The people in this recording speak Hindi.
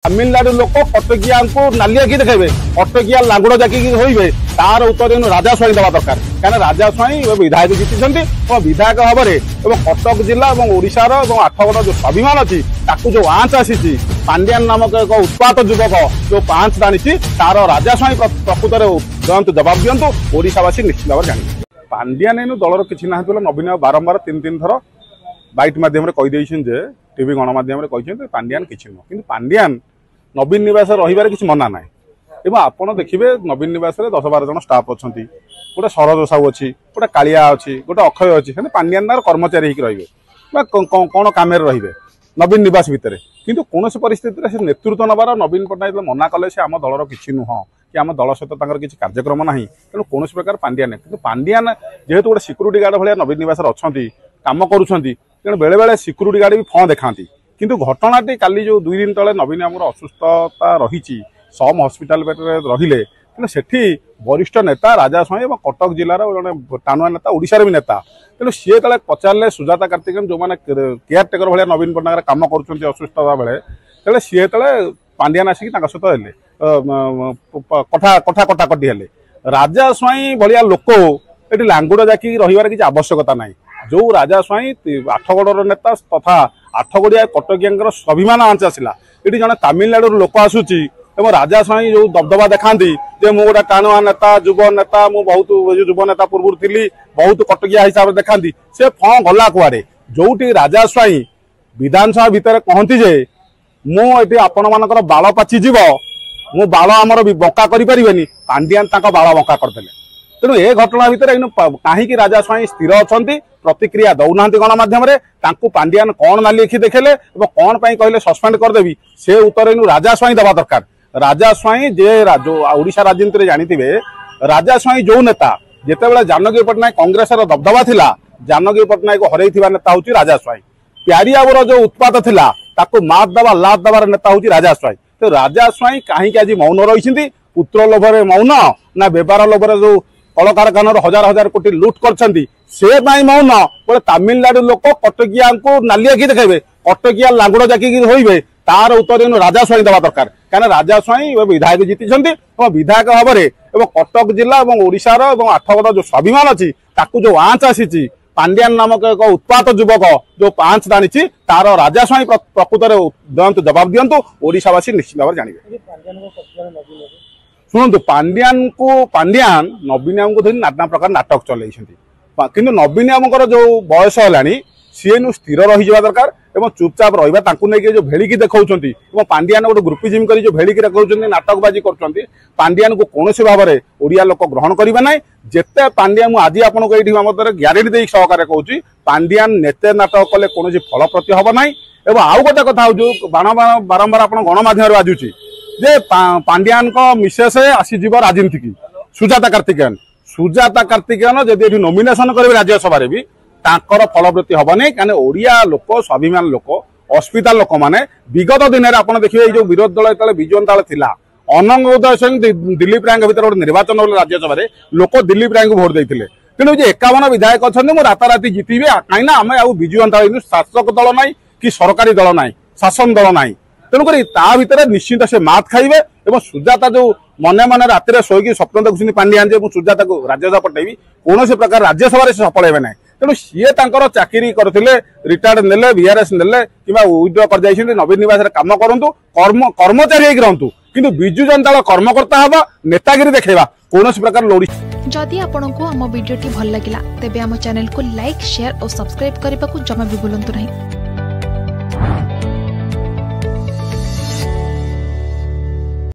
तमिलनाडु लोक कटकिया को नालिया कि देखे कटकिया लांगुड़ जाकि होइबे तार उत्तर राजा स्वाई देवा दरकार क्या राजा स्वाई विधायक जीति विधायक भाव में कटक जिला और ओडिशार आठगड़ जो स्वाभिमान अच्छी जो आंच आसी पांड्यान नामक एक उत्पात युवक जो आंच जानी तार राजा स्वाई प्रकृत में जवाब दिंतु ओडिशावासी निश्चित भाव जानी पांड्यान इन दलर किसी ना नवीन बारंबार तीन तीन थर बैट मध्यम कहीदे टीवी गणमाध्यम पांड्यान किसी नुह कि पांड्यान नवीन निवास रही किसी मना ना एवं आपड़ देखिए नवीन निवास 10-12 जन स्टाफ अच्छा गोटे सरोज साहू अच्छी गोटे कालिया अच्छी गोटे अक्षय अच्छी पांड्यान कर्मचारी रही कौन कम रे नवीन निवास भितर किंतु कौन परिस्थिति से नेतृत्व नबार नवीन पट्टनायक मना कले से आम दलर किसी नुह कि आम दल सहित किसी कार्यक्रम ना तेणु कौन प्रकार पांड्यान कि पांड्यान जेहेतु गोटे सिक्यूरीटी गार्ड भाया नवीन निवास अच्छा कम करुँच बेले बेले सिक्यूरीटी गार्ड भी फँ देखा किंतु घटनाटी काली जो 2 दिन तले नवीन आमर असुस्थता रही सम हस्पिटाल रहिले तेणु सेठी वरिष्ठ नेता राजा स्वाई और कटक जिलार जड़े टाणुआ नेता ओडिशार भी नेता तेणु सी तले पचारे सुजाता कार्तिकेयन जो मैंने केयर टेकर भाया नवीन पट्टनायक कम कर असुस्थता बेले तेरे सी तले पांड्यान आसिक सहित कथा कथा कटाकटी हेले राजा स्वाई भाया लोक ये लांगुड़ जाकि रही किसी आवश्यकता ना जो राजा स्वाई आठगड़ नेता तथा आठगड़िया कटकिया स्वाभिमान आंच आसला ये जड़े तमिलनाडु लोक आसूची राजा स्वाई जो दबदबा देखा मुझे गोटे टाणुआ नेता युव नेता मुझे बहुत युव नेता पूर्व थी बहुत कटकिया हिसाब से देखा से फँ गला कुआड़े जो राजा स्वाई विधानसभा भितर कहती जे मुझे आपण मान बाल पाचिज मु बाल आमर बंका करें पांड्यान बाल बंका करदे तेणु ए घटना भितर कहीं राजा स्वाई स्थिर अच्छा प्रतिक्रिया दौना गणमाध्यम पांड्यान कौन ना लिखि देखेले कौन कहले सस्पेंड करदेवी से उत्तर राजा स्वाई देवा दरकार राजा स्वाई जे जो ओडिशा राजनीति जानी राजा स्वाई जो नेता जिते जानकी पट्टनायक कांग्रेस दबदबा थिला जानकी पट्टनायक हरई नेता हूँ राजा स्वाई प्यारियावर जो उत्पात थिला ताको मात दबा लात दबार नेता हूँ राजा स्वाई तो राजा स्वाई कहीं आज मौन रही पुत्र लोभर मौन ना बेपार लोभर जो कलकारखाना हजार हजार कोटी लुट कर मौन बोले तमिलनाडु लोक कटकिया को नालिया कि देखे कटकिया लांगुड़ जाकि होइबे तार उत्तर राजा स्वाई देवा दरकार क्या राजा स्वाई विधायक जीति विधायक भाव में कटक जिला और ओडिशार आठगड़ जो स्वाभिमान अच्छी जो आंच आसी पांड्यान नामक एक उत्पात युवक जो आंच जानी तार राजा स्वाई प्रकृत में जवाब दिंतु ओडिशावासी निश्चित भाव जानवे शुणु पांड्यान नवीन को धरी नाना प्रकार नाटक चल कि नवीन जो बयस है सी स्थिर रही दरकार और चुपचाप रही जो भेड़िकी देखा पांड्यान गोटे ग्रुपिजिम कर जो भेड़िकी देखा नाटकबाजी कर पांड्यान को कौन भाव में ओडिया लोक ग्रहण करेंगे ना जिते पांड्यान आज आपको ये ग्यारेंटी दे सहकार कहूँ पांड्यान नेते नाटक कले कौन फलप्रति हम ना और आउ गोटे कथा जो बारंबार आप गणमाध्यम बाजुची जे पांड्यान मिसेस आसीज राजनीति की सुजाता कार्तिकेयन जदि नॉमिनेशन करेंगे राज्यसभा भी तांकर फलवृत्ति हम नहीं क्या ओडिया लोक स्वाभिमान लोक अस्मिता लोक मैंने विगत दिन में आप देखिए जो विरोधी दल जो विजु जंताल था अनंग उदय सिंह दिलीप राय भर गोटे निर्वाचन हो राज्यसभा लोक दिलीप राय को भोट देते तेणु 51 विधायक अच्छा मुझे राताराति जितबे कहीं आम आउ विजु जंताल शासक दल ना कि सरकारी दल ना शासन दल ना तेणुक भितर निश्चित से मात खाइबे और सुजाता जो मने मने राति शोक स्वप्न देखुं पांड्यान जे सुजाता को राज्यसभा पठेबी कौन प्रकार राज्यसभा से सफल हे ना तेणु सी चाकरी करते रिटायर्ड ने VRS ने कि विड्र कर नवीन निवास कम करूँ कर्मचारी रहतु किंतु विजु जनता कर्मकर्ता हवा नेतागिरी देखा कौन प्रकार लोड़ी जदि आपंक आम भिडी भल लगा तेब आम चैनल को लाइक शेयर और सब्सक्राइब करने को जमा भी भूलु नहीं।